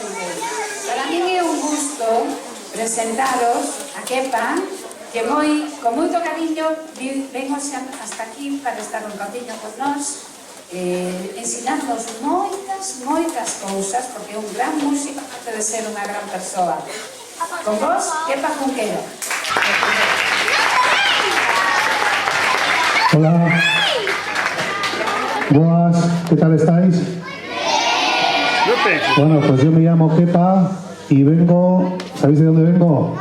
Para min é un gusto presentaros a Kepa, que con moito cariño vengo hasta aquí para estar un ratiño con nós, ensinarnos moitas cousas, porque é un gran músico, aparte de ser unha gran persoa. Con vos, Kepa Junquera. Hola. Buenas, ¿qué tal estáis? Bueno, pues yo me llamo Kepa y vengo... ¿Sabéis de dónde vengo?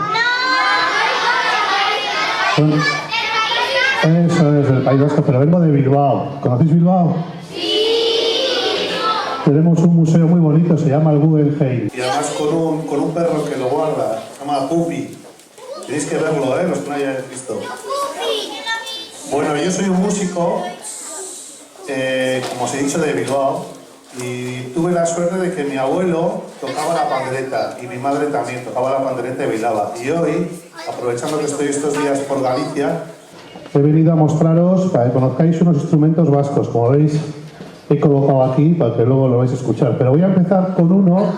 Eso es, del País Vasco, pero vengo de Bilbao. ¿Conocéis Bilbao? Sí. Tenemos un museo muy bonito, se llama el Guggenheim. Y además con un perro que lo guarda, se llama Pupi. Tenéis que verlo, los que no hayáis visto. Bueno, yo soy un músico, como os he dicho, de Bilbao, y tuve la suerte de que mi abuelo tocaba la pandereta y mi madre también tocaba la pandereta y bailaba. Y hoy, aprovechando que estoy estos días por Galicia, he venido a mostraros para que conozcáis unos instrumentos vascos. Como veis, he colocado aquí para que luego lo vais a escuchar. Pero voy a empezar con uno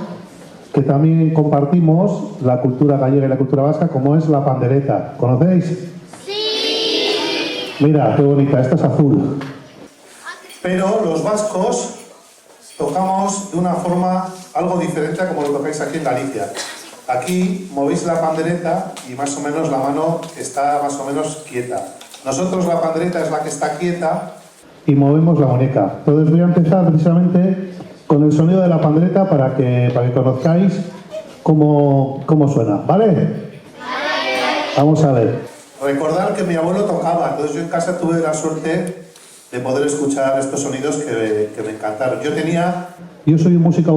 que también compartimos, la cultura gallega y la cultura vasca, como es la pandereta. ¿Conocéis? Sí. Mira, qué bonita, esta es azul. Pero los vascos tocamos de una forma algo diferente a como lo tocáis aquí en Galicia. Aquí movéis la pandereta y más o menos la mano está más o menos quieta. Nosotros la pandereta es la que está quieta y movemos la muñeca. Entonces voy a empezar precisamente con el sonido de la pandereta para que conozcáis cómo suena, ¿vale? Vamos a ver. Recordar que mi abuelo tocaba, entonces yo en casa tuve la suerte de poder escuchar estos sonidos que me encantaron. Yo soy un músico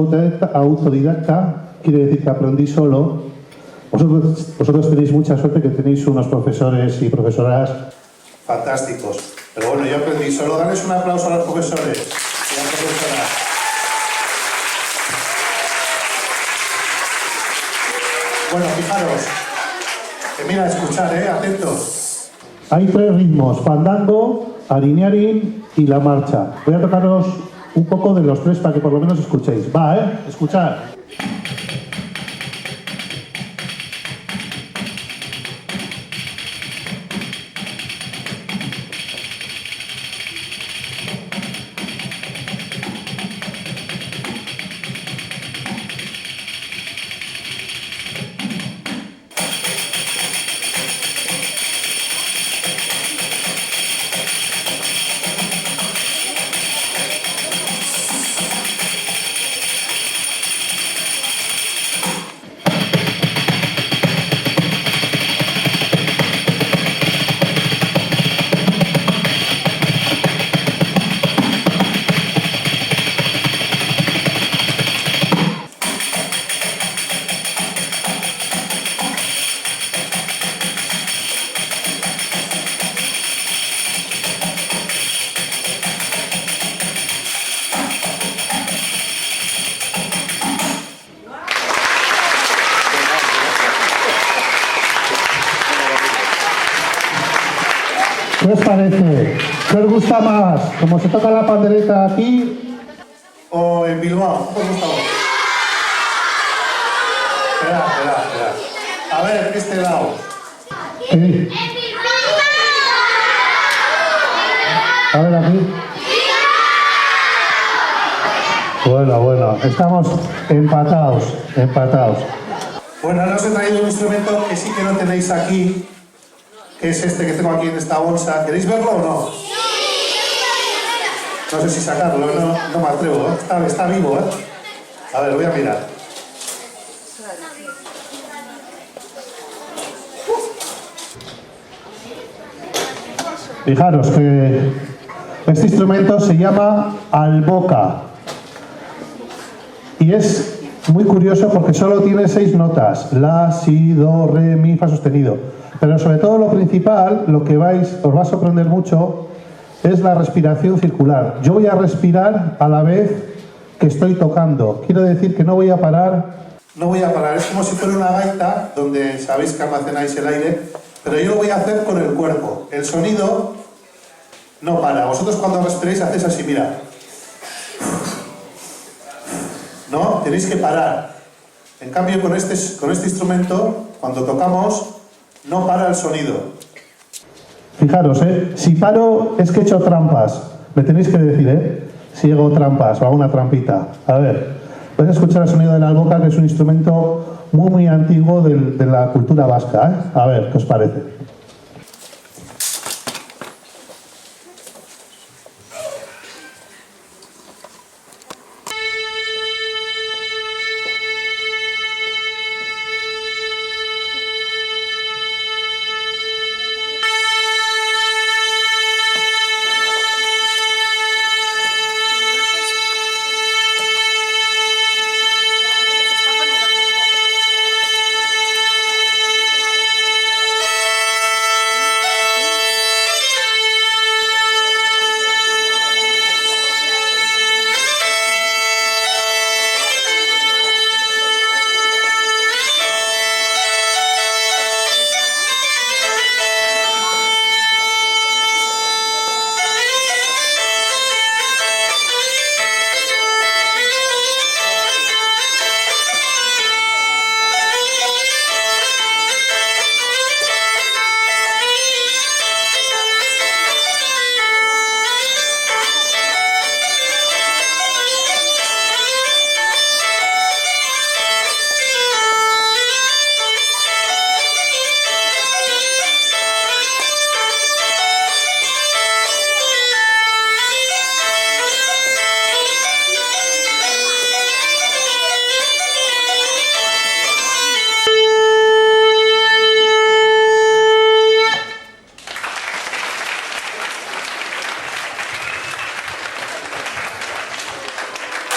autodidacta, quiere decir que aprendí solo. Vosotros tenéis mucha suerte que tenéis unos profesores y profesoras fantásticos. Pero bueno, yo aprendí solo. Darles un aplauso a los profesores y a las profesoras. Bueno, fijaros. Que mira, escuchar, atentos. Hay 3 ritmos: fandango, ariñarín y la marcha. Voy a tocaros un poco de los 3 para que por lo menos escuchéis. Va, escuchad. ¿Qué os parece? ¿Qué os gusta más? ¿Cómo se toca la pandereta aquí o en Bilbao? ¿Qué os gusta más? Espera. A ver, este lado. ¿Qué? A ver, aquí. Bueno, estamos empatados. Bueno, ahora os he traído un instrumento que sí que no tenéis aquí, que es este que tengo aquí en esta bolsa. ¿Queréis verlo o no? No sé si sacarlo, no me atrevo, está vivo, A ver, lo voy a mirar. Fijaros que este instrumento se llama alboca y es muy curioso porque solo tiene 6 notas: la, si, do, re, mi, fa sostenido. Pero sobre todo lo principal, lo que os va a sorprender mucho, es la respiración circular. Yo voy a respirar a la vez que estoy tocando. Quiero decir que no voy a parar. No voy a parar, es como si fuera una gaita donde sabéis que almacenáis el aire, pero yo lo voy a hacer con el cuerpo. El sonido no para. Vosotros cuando respiráis hacéis así, mira. No, tenéis que parar. En cambio, con este instrumento, cuando tocamos, no para el sonido. Fijaros, si paro es que he hecho trampas. Me tenéis que decir, si hago trampas o hago una trampita. A ver, vais a escuchar el sonido de la alboca, que es un instrumento muy, muy antiguo de la cultura vasca. A ver, ¿qué os parece?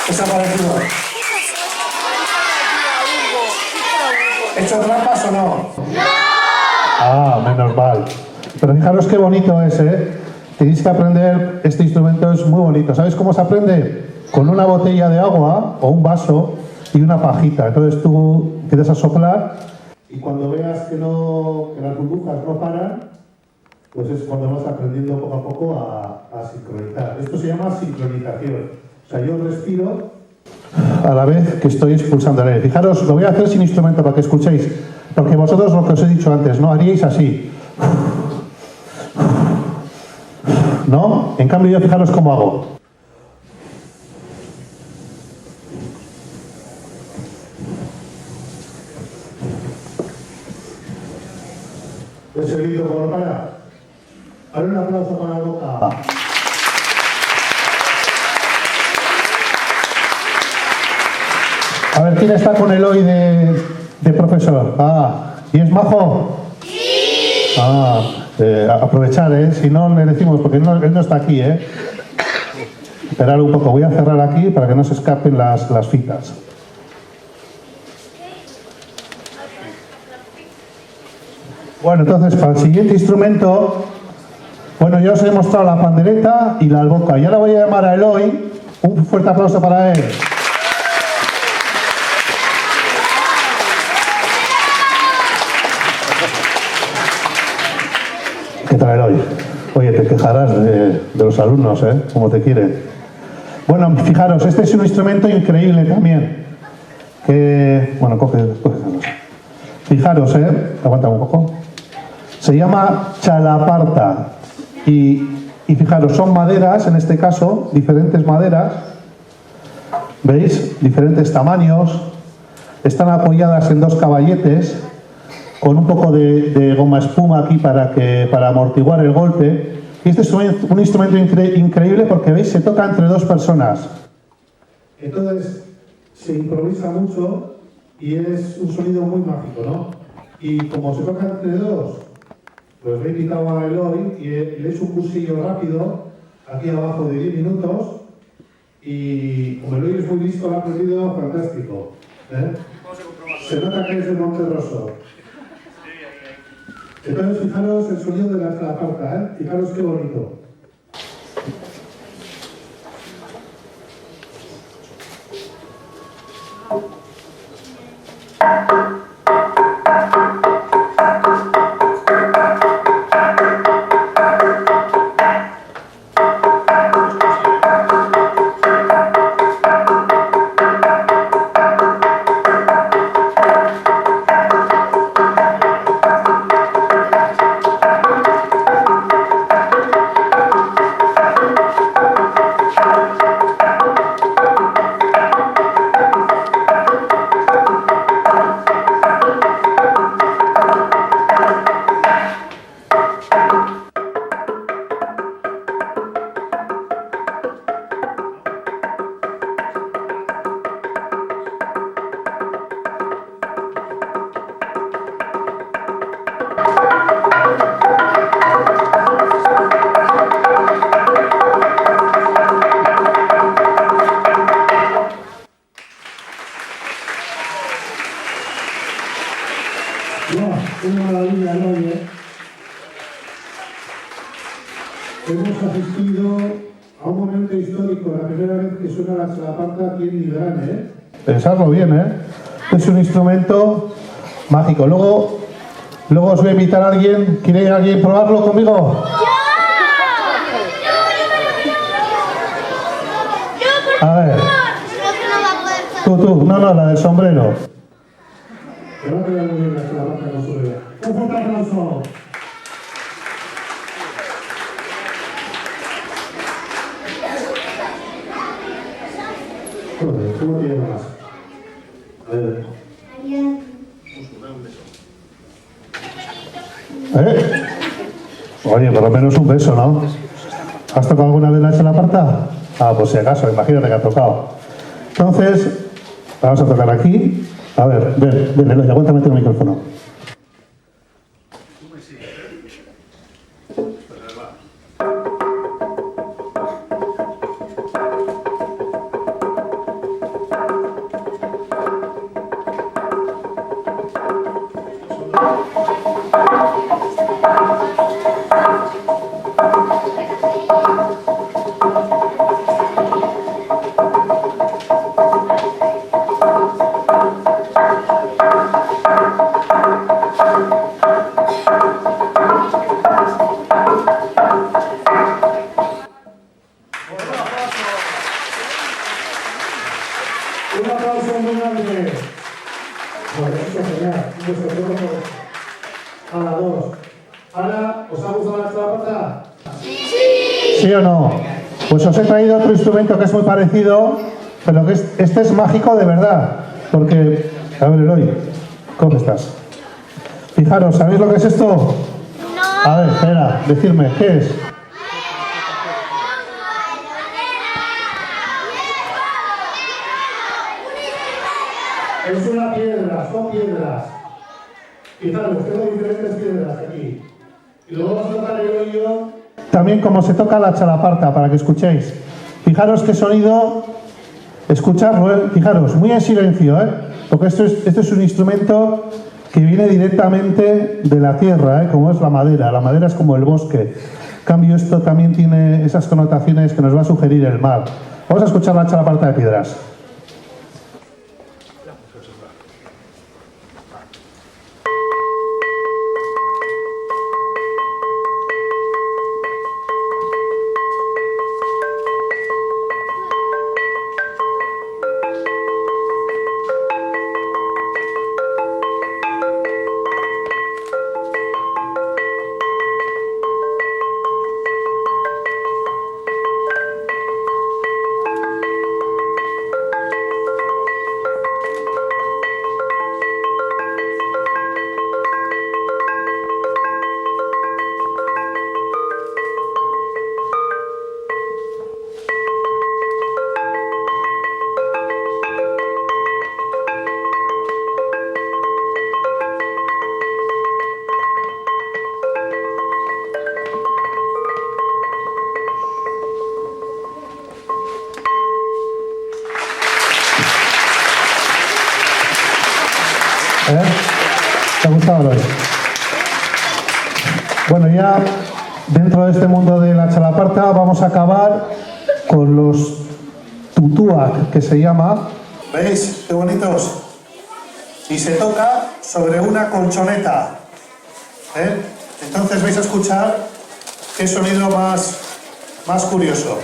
¿Qué os ha parecido? ¿He hecho trampas o no? ¡No! Ah, menos mal. Pero fijaros qué bonito es, ¿eh? Tenéis que aprender, este instrumento es muy bonito. ¿Sabéis cómo se aprende? Con una botella de agua o un vaso y una pajita. Entonces tú empiezas a soplar y cuando veas que las burbujas no paran, pues es cuando vas aprendiendo poco a poco a sincronizar. Esto se llama sincronización. O sea, yo respiro a la vez que estoy expulsando el aire. Fijaros, lo voy a hacer sin instrumento para que escuchéis. Porque vosotros, lo que os he dicho antes, ¿no? Haríais así. ¿No? En cambio yo, fijaros cómo hago. ¿Ese grito como lo para? Ahora un aplauso para la boca. A ver, ¿quién está con el hoy de profesor? Ah, ¿y es majo? Sí. Ah, aprovechar, si no le decimos, porque él no está aquí, Esperar un poco, voy a cerrar aquí para que no se escapen las fitas. Bueno, entonces para el siguiente instrumento, bueno, ya os he mostrado la pandereta y la alboca. Y ahora voy a llamar a Eloy. Un fuerte aplauso para él. ¿Qué tal, Eloy? Oye, te quejarás de los alumnos, como te quieren. Bueno, fijaros, este es un instrumento increíble también. Bueno, coge. Fijaros, aguanta un poco. Se llama chalaparta. Y fijaros, son maderas, en este caso, diferentes maderas. ¿Veis? Diferentes tamaños. Están apoyadas en dos caballetes, con un poco de goma espuma aquí para amortiguar el golpe. Y este es un instrumento increíble porque, ¿veis? Se toca entre dos personas. Entonces, se improvisa mucho y es un sonido muy mágico, ¿no? Y como se toca entre dos, pues le he quitado a Eloy y le he hecho un cursillo rápido, aquí abajo de 10 minutos, y como Eloy es muy listo, lo ha aprendido fantástico. Se nota que es de Monterroso. Entonces, fijaros el sonido de la chalaparta, fijaros qué bonito. Una maravilla, ¿no? Hemos asistido a un momento histórico, la primera vez que suena la chalaparta aquí en Nigrán, ¿eh? Pensarlo bien, ¿eh? Es un instrumento mágico. Luego os voy a invitar a alguien. ¿Quiere alguien probarlo conmigo? A ver. Tú. No, la del sombrero. Te va a quedar muy bien la chalaparta con su bebé. ¡Un fuerte aplauso! ¿Cómo te llamas? A ver. Oye, por lo menos un beso, ¿no? ¿Has tocado alguna vez la chalaparta? Ah, pues si acaso, imagínate que ha tocado. Entonces, vamos a tocar aquí. A ver, ven, Eloy, aguántame el micrófono. Un aplauso muy grande. Bueno, esto es genial. Un beso a las dos. Ana, ¿os ha gustado la chalaparta? Sí. ¿Sí o no? Pues os he traído otro instrumento que es muy parecido, pero que este es mágico de verdad. Porque, a ver, Eloy, ¿cómo estás? Fijaros, ¿sabéis lo que es esto? No. A ver, espera, decidme, ¿qué es? Es una piedra, son piedras. Fijaros, tengo diferentes piedras aquí. Y luego vamos a tocar el hoyo. También como se toca la chalaparta, para que escuchéis. Fijaros qué sonido. Escuchadlo, ¿eh? Fijaros, muy en silencio, ¿eh? Porque esto es un instrumento que viene directamente de la tierra, ¿eh? Como es la madera. La madera es como el bosque. En cambio, esto también tiene esas connotaciones que nos va a sugerir el mar. Vamos a escuchar la chalaparta de piedras. ¿Te ha gustado hoy? Bueno, ya dentro de este mundo de la chalaparta vamos a acabar con los tutuak, que se llama. ¿Veis? Qué bonitos. Y se toca sobre una colchoneta. Entonces vais a escuchar qué sonido más curioso.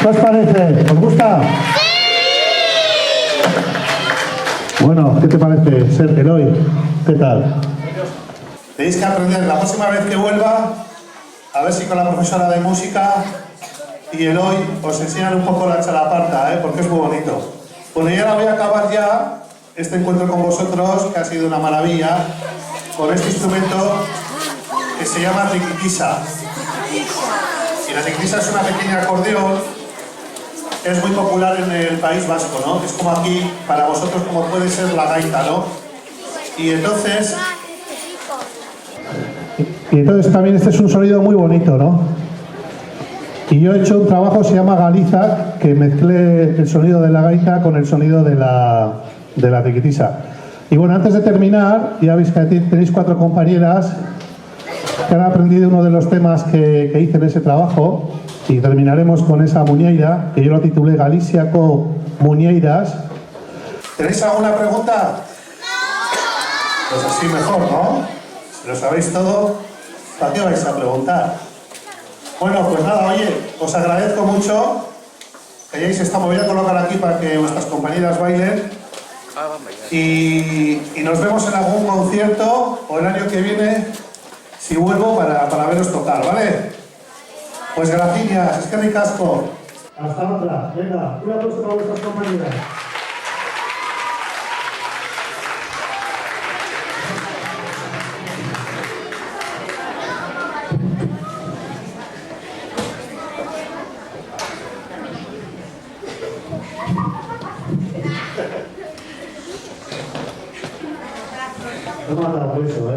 ¿Qué os parece? ¿Os gusta? Bueno, ¿qué te parece ser Eloy? ¿Qué tal? Tenéis que aprender la próxima vez que vuelva, a ver si con la profesora de música y Eloy os enseñan un poco la chalaparta, porque es muy bonito. Bueno, y ahora voy a acabar ya este encuentro con vosotros, que ha sido una maravilla, con este instrumento que se llama tiquitisa. Y la tiquitisa es una pequeña acordeón, es muy popular en el País Vasco, ¿no? Es como aquí, para vosotros, como puede ser la gaita, ¿no? Y entonces también este es un sonido muy bonito, ¿no? Y yo he hecho un trabajo que se llama Galiza, que mezclé el sonido de la gaita con el sonido de la tiquitisa. Y bueno, antes de terminar, ya veis que tenéis 4 compañeras que han aprendido uno de los temas que hice en ese trabajo, y terminaremos con esa muñeira, que yo lo titulé Galicia co Muñeiras. ¿Tenéis alguna pregunta? Pues así mejor, ¿no? Si lo sabéis todo, ¿para qué vais a preguntar? Bueno, pues nada, oye, os agradezco mucho que hayáis estado. Me voy a colocar aquí para que vuestras compañeras bailen. Y nos vemos en algún concierto o el año que viene, si vuelvo, para veros tocar, ¿vale? Pues gracias, es que ricasco. Hasta otra. Venga, un aplauso para vuestras compañeras. No me ha dado por eso,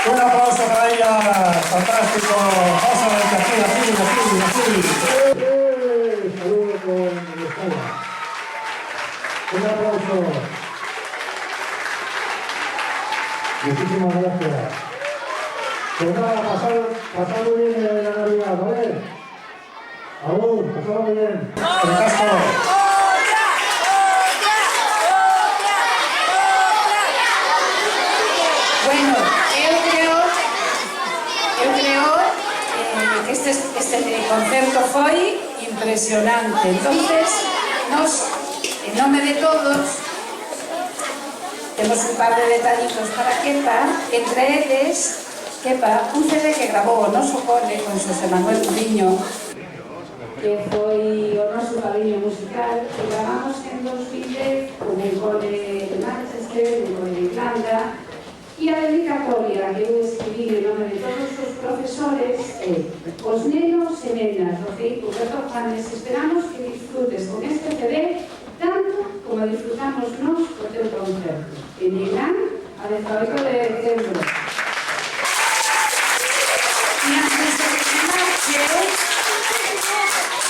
Un aplauso para ellas, fantástico. Vamos a ver, aquí. Saludos con España. Un aplauso. Muchísimas gracias. Pues nada, pasad muy bien en la Navidad, ¿vale? Aún, pasad muy bien. Bueno, eu creo que este concerto foi impresionante. Entonces, nos, en nome de todos, temos un par de detallitos para Kepa, entre eles, Kepa, un CD que grabou o noso cole con Xosé Manuel Curiño, que foi o noso padriño musical, que gravamos en 2010 con el cole de Manchester, el cole de Irlanda, e a dedicatoria que eu escribí en nome de todos os profesores é: os nenos e nenas do Ceico Berto Juanes, esperamos que disfrutes con este CD tanto como disfrutamos nos co teu concerto en Milán a 18 de decembro. E antes de que se marche,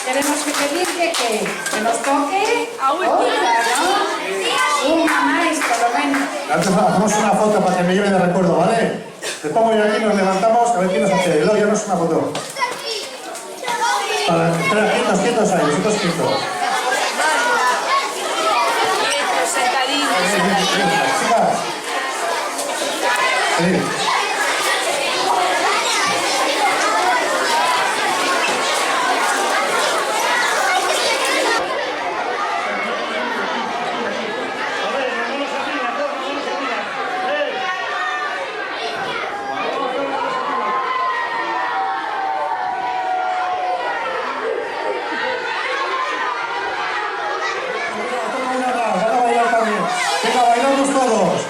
tenemos que pedirle que nos toque outra, ¿no? Unha máis, por lo menos. Antes hacemos una foto para que me lleve de recuerdo, ¿vale? Te pongo yo aquí, nos levantamos, a ver quién nos hace. Luego ya no es una foto. Para, espera, quietos ahí, nosotros quietos. Chicas. Sí. Venga, bailamos todos.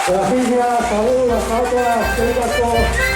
Gracias, saludos, hasta otra,